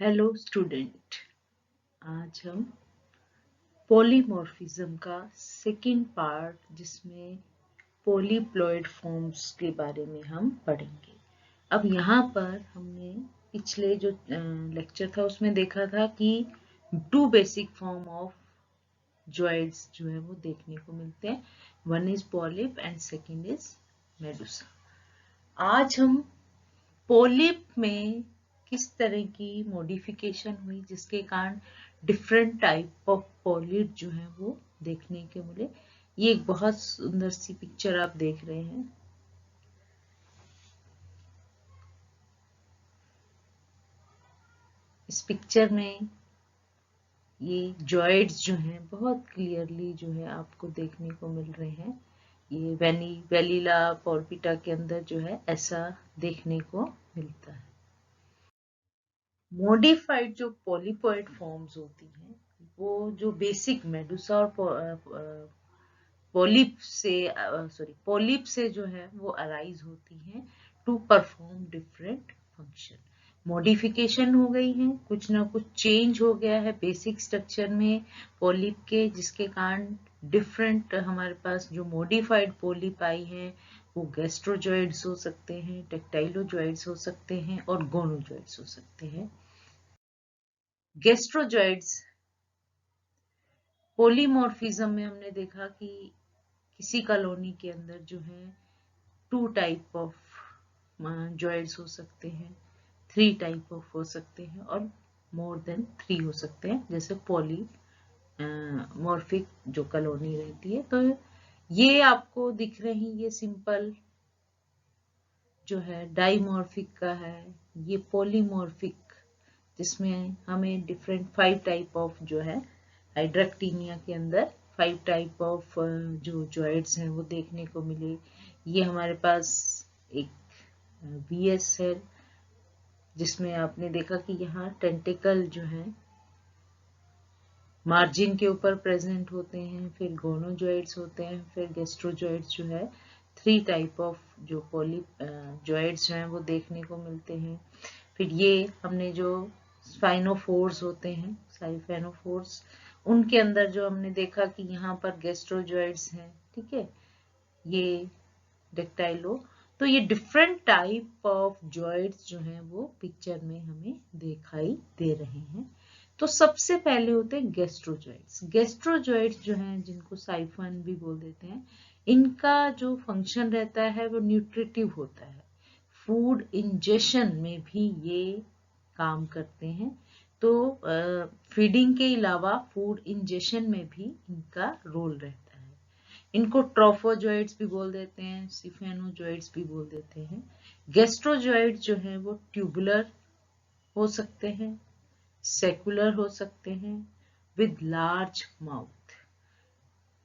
Hello student, आज हम polymorphism का सेकंड पार्ट जिसमें पॉलीप्लॉइड फॉर्म्स के बारे में हम पढ़ेंगे। अब यहाँ पर हमने पिछले जो लेक्चर था उसमें देखा था कि टू बेसिक फॉर्म ऑफ जॉइड्स जो है वो देखने को मिलते हैं। One is polyp and second is Medusa. आज हम पोलिप में किस तरह की मॉडिफिकेशन हुई जिसके कारण डिफरेंट टाइप ऑफ पॉलिप जो है वो देखने के मिले। ये एक बहुत सुंदर सी पिक्चर आप देख रहे हैं। इस पिक्चर में ये जॉइड्स जो हैं बहुत क्लियरली जो है आपको देखने को मिल रहे हैं। ये वेलिला पोर्पिटा के अंदर जो है ऐसा देखने को मिलता है। मॉडिफाइड जो पॉलीपॉइड फॉर्म्स होती हैं वो जो बेसिक मेडुसा और पॉलिप से जो है वो अराइज होती हैं to perform different function. Modification हो गई है, कुछ ना कुछ चेंज हो गया है बेसिक स्ट्रक्चर में पॉलिप के, जिसके कारण डिफरेंट हमारे पास जो मॉडिफाइड पॉलिप आई हैं वो गैस्ट्रोजॉइड्स हो सकते हैं, टेक्टाइलोजॉइड्स हो सकते हैं और गोनोजॉइड्स हो सकते हैं। गैस्ट्रोजॉइड्स पॉलीमॉर्फिज्म में हमने देखा कि किसी कॉलोनी के अंदर जो है टू टाइप ऑफ जॉइड्स हो सकते हैं, थ्री टाइप ऑफ हो सकते हैं और मोर देन थ्री हो सकते हैं, जैसे पॉलीमॉर्फिक जो कॉलोनी रहती है। तो ये आपको दिख रही, ये सिंपल जो है डाइमॉर्फिक का है, ये पॉलीमॉर्फिक जिसमें हमें डिफरेंट 5 टाइप ऑफ जो है हाइड्रैक्टिनिया के अंदर 5 टाइप ऑफ जो जॉइड्स हैं वो देखने को मिले। ये हमारे पास एक वीएस है जिसमें आपने देखा कि यहाँ टेंटिकल जो है मार्जिन के ऊपर प्रेजेंट होते हैं, फिर गोनोजॉइड्स होते हैं, फिर गैस्ट्रोजॉइड्स जो है थ्री टाइप ऑफ जो पॉलिप जॉइड्स जो हैं वो देखने को मिलते हैं। फिर ये हमने जो स्पाइनोफोर्स होते हैं, साइफेनोफोर्स, उनके अंदर जो हमने देखा कि यहाँ पर गैस्ट्रोजॉइड्स हैं, ठीक है, ये डेक्टाइलो। तो ये डिफरेंट टाइप ऑफ जॉइड्स जो हैं वो पिक्चर में हमें दिखाई दे रहे हैं। तो सबसे पहले होते हैं गैस्ट्रोजॉइड्स। गैस्ट्रोजॉइड्स जो हैं जिनको साइफन भी बोल देते हैं, इनका जो फंक्शन रहता है वो न्यूट्रिटिव होता है। फूड इंजेशन में भी ये काम करते हैं। तो फीडिंग के अलावा फूड इंजेशन में भी इनका रोल रहता है। इनको ट्रोफोजॉइड्स भी बोल देते हैं, सिफेनोजॉइड्स भी बोल देते हैं। गैस्ट्रोजॉइड्स जो हैं वो ट्यूबुलर हो सकते हैं, सेकुलर हो सकते हैं, with large mouth,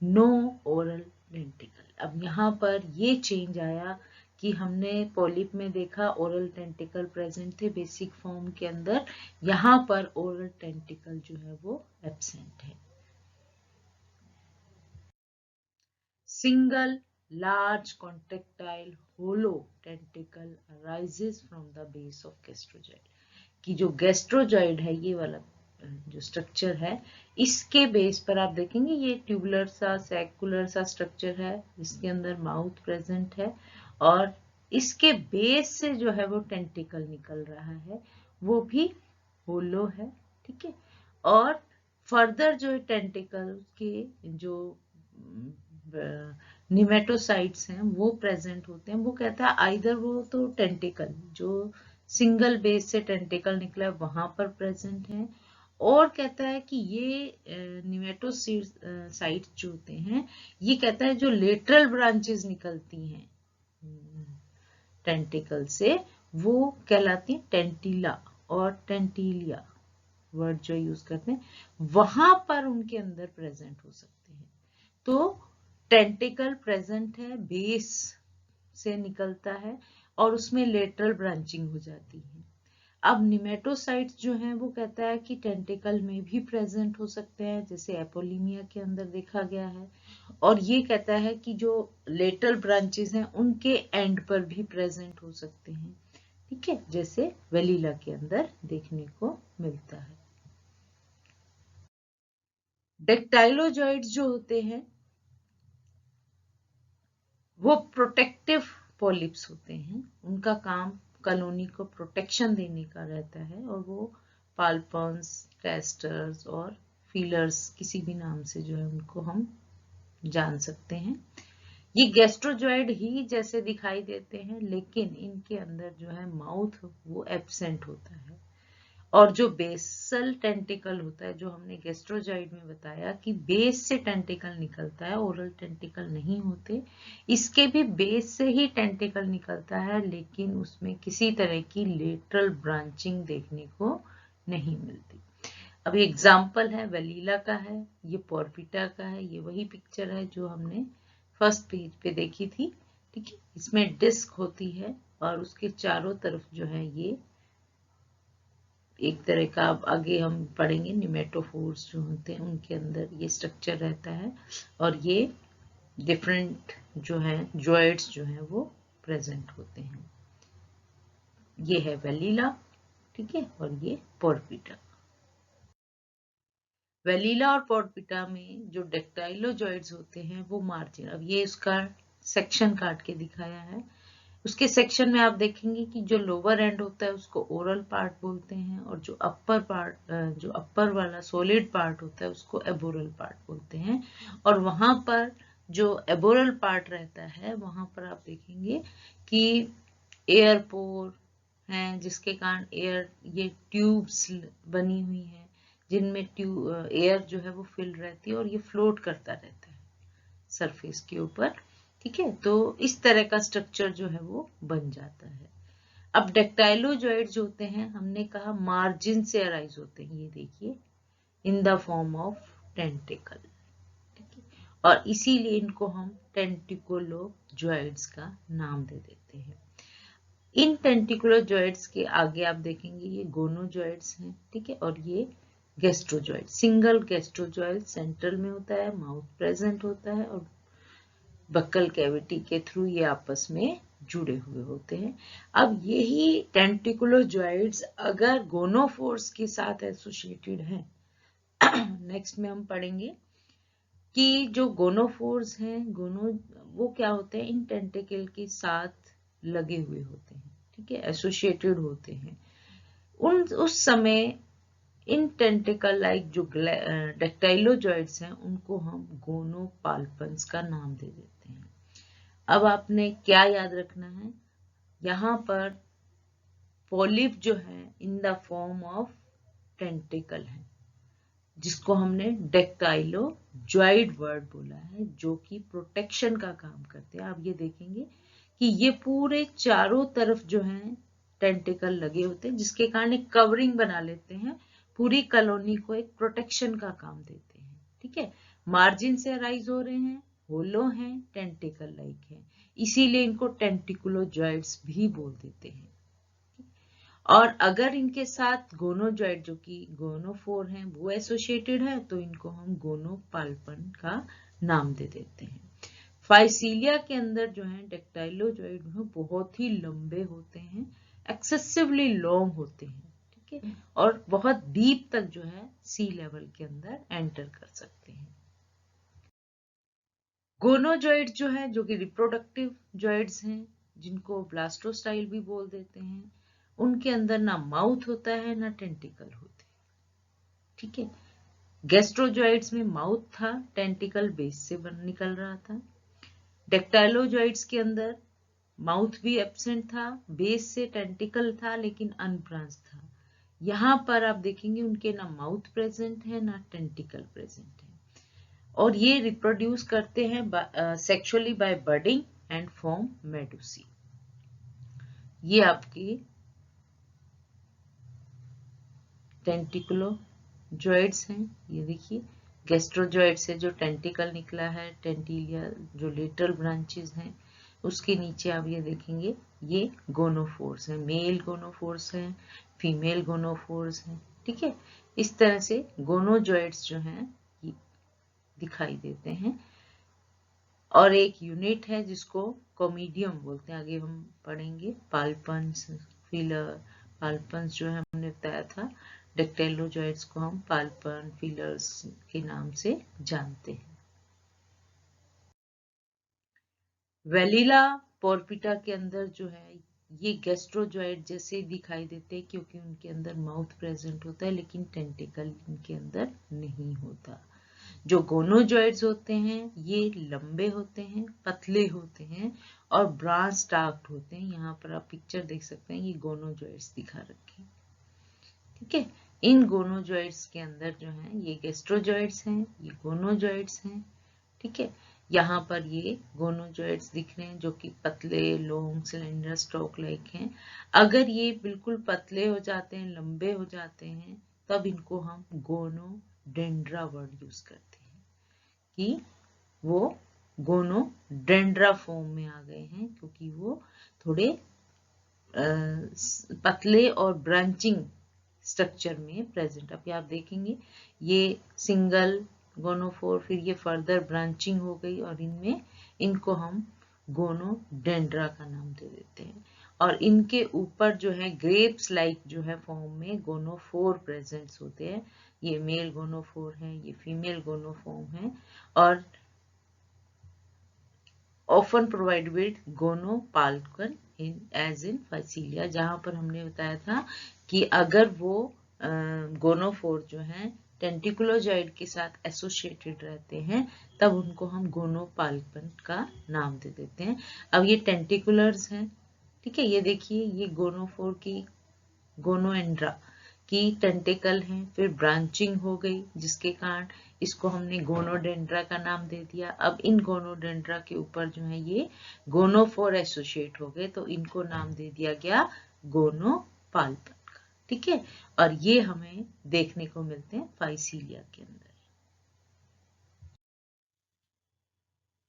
no oral tentacle. अब यहाँ पर ये चेंज आया कि हमने पॉलिप में देखा ओरल टेंटिकल प्रेजेंट थे बेसिक फॉर्म के अंदर, यहाँ पर ओरल टेंटिकल जो है वो एब्सेंट है। Single large contractile hollow tentacle arises from the base of gastrozoid। कि जो गैस्ट्रोजॉइड है ये वाला जो स्ट्रक्चर है, इसके बेस पर आप देखेंगे ये ट्यूबुलर सा सेकुलर सा स्ट्रक्चर है जिसके अंदर माउथ प्रेजेंट है और इसके बेस से जो है वो टेंटिकल निकल रहा है, वो भी होलो है, ठीक है। और फर्दर जो टेंटिकल के जो निमेटोसाइट्स हैं वो प्रेजेंट होते हैं। वो कहता है आइदर वो तो टेंटिकल जो सिंगल बेस से टेंटिकल निकला है वहां पर प्रेजेंट है, और कहता है कि ये निमेटोसाइट्स जो होते हैं, ये कहता है जो लेटरल ब्रांचेस निकलती हैं टेंटिकल से वो कहलाती है टेंटिला और टेंटिलिया वर्ड जो यूज करते हैं, वहां पर उनके अंदर प्रेजेंट हो सकते हैं। तो टेंटिकल प्रेजेंट है, बेस से निकलता है और उसमें लेटरल ब्रांचिंग हो जाती है। अब निमेटोसाइट्स जो हैं वो कहता है कि टेंटिकल में भी प्रेजेंट हो सकते हैं, जैसे एपोलीमिया के अंदर देखा गया है, और ये कहता है कि जो लेटरल ब्रांचेस हैं उनके एंड पर भी प्रेजेंट हो सकते हैं, ठीक है, जैसे वेलिला के अंदर देखने को मिलता है। डेक्टाइलोजॉइड्स जो होते हैं वो प्रोटेक्टिव पॉलिप्स होते हैं। उनका काम कॉलोनी को प्रोटेक्शन देने का रहता है और वो पाल्पन्स, कैस्टर्स और फीलर्स किसी भी नाम से जो है उनको हम जान सकते हैं। ये गैस्ट्रोजॉइड ही जैसे दिखाई देते हैं, लेकिन इनके अंदर जो है माउथ वो एब्सेंट होता है। और जो बेसल टेंटिकल होता है, जो हमने गैस्ट्रोजॉइड में बताया कि बेस से टेंटिकल निकलता है, ओरल टेंटिकल नहीं होते। इसके भी बेस से ही टेंटिकल निकलता है, लेकिन उसमें किसी तरह की लेटरल ब्रांचिंग देखने को नहीं मिलती। अब एग्जाम्पल है वेलिला का है, ये पोरपिटा का है, ये वही पिक्चर है जो हमने फर्स्ट पेज पे देखी थी। ठीक है, इसमें डिस्क होती है और उसके चारों तरफ जो है ये एक तरह का, अब आगे हम पढ़ेंगे निमेटोफोर्स जो होते हैं उनके अंदर ये स्ट्रक्चर रहता है और ये डिफरेंट जो है जॉइड्स जो है वो प्रेजेंट होते हैं। ये है वेलिला, ठीक है, और ये पोरपिटा। वेलिला और पोरपिटा में जो डेक्टाइलोजॉइड्स होते हैं वो मार्जिन, अब ये उसका सेक्शन काट के दिखाया है। उसके सेक्शन में आप देखेंगे कि जो लोअर एंड होता है उसको ओरल पार्ट बोलते हैं और जो अपर वाला सॉलिड पार्ट होता है उसको एबोरल पार्ट बोलते हैं। और वहां पर जो एबोरल पार्ट रहता है वहां पर आप देखेंगे कि एयर पोर हैं, जिसके कारण एयर, ये ट्यूब्स बनी हुई हैं जिनमें एयर जो है वो फिल रहती है और ये फ्लोट करता रहता है सरफेस के ऊपर। ठीक है, तो इस तरह का स्ट्रक्चर जो है वो बन जाता है। अब डेक्टाइलोजॉइड जो होते हैं, हमने कहा मार्जिन से अराइज होते हैं, ये देखिए in the form of tentacle. ठीक है, और इसीलिए इनको हम टेंटिकुलोजॉइड्स का नाम दे देते हैं। इन टेंटिकुलोजॉइड्स के आगे आप देखेंगे ये गोनोजॉइड्स हैं। ठीक है, और ये गैस्ट्रोजॉइड, सिंगल गैस्ट्रोजॉइड सेंट्रल में होता है, माउथ प्रेजेंट होता है और बक्कल कैविटी के थ्रू ये आपस में जुड़े हुए होते हैं। अब यही टेंटिकुलोजॉइड्स अगर गोनोफोर्स के साथ एसोसिएटेड हैं, नेक्स्ट में हम पढ़ेंगे कि जो गोनोफोर्स हैं, वो क्या होते हैं, इन टेंटिकल के साथ लगे हुए होते हैं। ठीक है, एसोसिएटेड होते हैं। उस समय इन टेंटिकल लाइक जो डेक्टाइलोजॉइड्स हैं उनको हम गोनोपाल्पन्स का नाम दे देते हैं। अब आपने क्या याद रखना है, यहाँ पर पॉलिप जो है in the form of tentacle है, जिसको हमने डेक्टाइलोजॉइड वर्ड बोला है, जो कि प्रोटेक्शन का काम करते हैं। आप ये देखेंगे कि ये पूरे चारों तरफ जो है टेंटिकल लगे होते हैं, जिसके कारण एक कवरिंग बना लेते हैं, पूरी कॉलोनी को एक प्रोटेक्शन का काम देते हैं। ठीक है, मार्जिन से अराइज हो रहे हैं, होलो हैं, टेंटिकल लाइक हैं, इसीलिए इनको टेंटिकुलोजॉइड्स भी बोल देते हैं। और अगर इनके साथ गोनोजॉइड जो कि गोनोफोर हैं वो एसोसिएटेड है तो इनको हम गोनोपाल्पन का नाम दे देते हैं। फाइसीलिया के अंदर जो है डेक्टाइलोजॉइड बहुत ही लंबे होते हैं, एक्सेसिवली लॉन्ग होते हैं। ठीक है, और बहुत डीप तक जो है सी लेवल के अंदर एंटर कर सकते हैं। गोनोजॉइड जो है, जो कि रिप्रोडक्टिव जॉइड्स हैं, जिनको ब्लास्टोस्टाइल भी बोल देते हैं, उनके अंदर ना माउथ होता है ना टेंटिकल होते। ठीक है, गैस्ट्रोजॉइड्स में माउथ था, टेंटिकल बेस से निकल रहा था। डेक्टाइलोजॉइड्स के अंदर माउथ भी एब्सेंट था, बेस से टेंटिकल था लेकिन अनब्रांच था। यहां पर आप देखेंगे उनके ना माउथ प्रेजेंट है ना टेंटिकल प्रेजेंट है, और ये रिप्रोड्यूस करते हैं sexually by budding and form medusae. ये आपकी टेंटिकुलोजॉइड्स हैं। ये देखिए गैस्ट्रोजॉइड से जो टेंटिकल निकला है, टेंटिलिया जो लेटरल ब्रांचेस हैं, उसके नीचे आप ये देखेंगे ये गोनोफोर्स है, मेल गोनोफोर्स है, फीमेल गोनोफोर्स है। ठीक है, इस तरह से गोनोजॉइड्स जो हैं ये दिखाई देते हैं। और एक यूनिट है जिसको कॉमीडियम बोलते हैं, आगे हम पढ़ेंगे, पाल्पन्स, फिलर, पाल्पन्स जो है हमने बताया था। डेक्टाइलोजॉइड्स को हम पाल्पन, फिलर्स के नाम से जानते हैं। वेलिला पोर्पिटा के अंदर जो है ये गैस्ट्रोजॉइड जैसे दिखाई देते हैं, क्योंकि उनके अंदर माउथ प्रेजेंट होता है लेकिन टेंटिकल इनके अंदर नहीं होता। जो गोनोजॉइड्स होते हैं ये लंबे होते हैं, पतले होते हैं और ब्रांच स्टार्क्ड होते हैं। यहाँ पर आप पिक्चर देख सकते हैं, ये गोनोजॉइड्स दिखा रखे हैं। ठीक है, इन गोनोजॉइड्स के अंदर जो है ये गैस्ट्रोजॉइड्स हैं, ये गोनोजॉइड्स हैं। ठीक है, यहाँ पर ये गोनोजॉइड्स दिख रहे हैं जो कि पतले, लॉन्ग, सिलेंडर स्टॉक लाइक हैं। अगर ये बिल्कुल पतले हो जाते हैं, लंबे हो जाते हैं, तब इनको हम गोनोडेंड्रा वर्ड यूज करते हैं कि वो गोनोडेंड्रा फॉर्म में आ गए हैं, क्योंकि वो थोड़े पतले और ब्रांचिंग स्ट्रक्चर में प्रेजेंट। अभी आप देखेंगे ये सिंगल गोनोफोर, फिर ये फर्दर ब्रांचिंग हो गई और इनको हम गोनोडेंड्रा का नाम दे देते हैं। और इनके ऊपर जो है ग्रेप्स लाइक जो है फॉर्म में गोनोफोर प्रेजेंट्स होते हैं। ये मेल गोनोफोर है, ये फीमेल गोनोफोर है और often provide with gonopalcon as in Phacelia, जहां पर हमने बताया था कि अगर वो गोनोफोर जो है टेंटिकुलोजॉइड के साथ एसोसिएटेड रहते हैं तब उनको हम गोनोपाल्कन का नाम दे देते हैं। अब ये टेंटिकुलर्स हैं, ठीक है, ये देखिए ये गोनोफोर की गोनोएंड्रा की टेंटिकल हैं, फिर ब्रांचिंग हो गई जिसके कारण इसको हमने गोनोडेंड्रा का नाम दे दिया। अब इन गोनोडेंड्रा के ऊपर जो है ये गोनोफोर एसोसिएट हो गए तो इनको नाम दे दिया गया गोनोपाल्पन का। ठीक है, और ये हमें देखने को मिलते हैं फाइसीलिया के अंदर।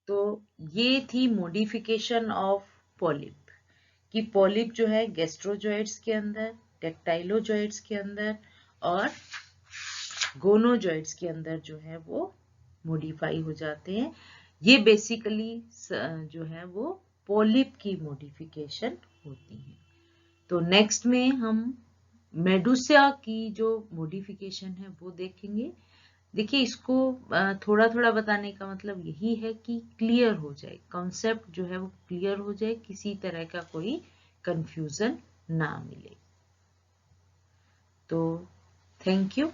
तो ये थी मॉडिफिकेशन ऑफ पॉलिप कि पॉलिप जो है गैस्ट्रोजॉइड्स के अंदर, डेक्टाइलोजॉइड्स के अंदर और गोनोजॉइड्स के अंदर जो है वो मॉडिफाई हो जाते हैं। ये बेसिकली जो है वो पॉलिप की मॉडिफिकेशन होती है। तो नेक्स्ट में हम मेडुसा की जो मॉडिफिकेशन है वो देखेंगे। देखिए इसको थोड़ा थोड़ा बताने का मतलब यही है कि क्लियर हो जाए, कॉन्सेप्ट जो है वो क्लियर हो जाए, किसी तरह का कोई कंफ्यूजन ना मिले। तो थैंक यू।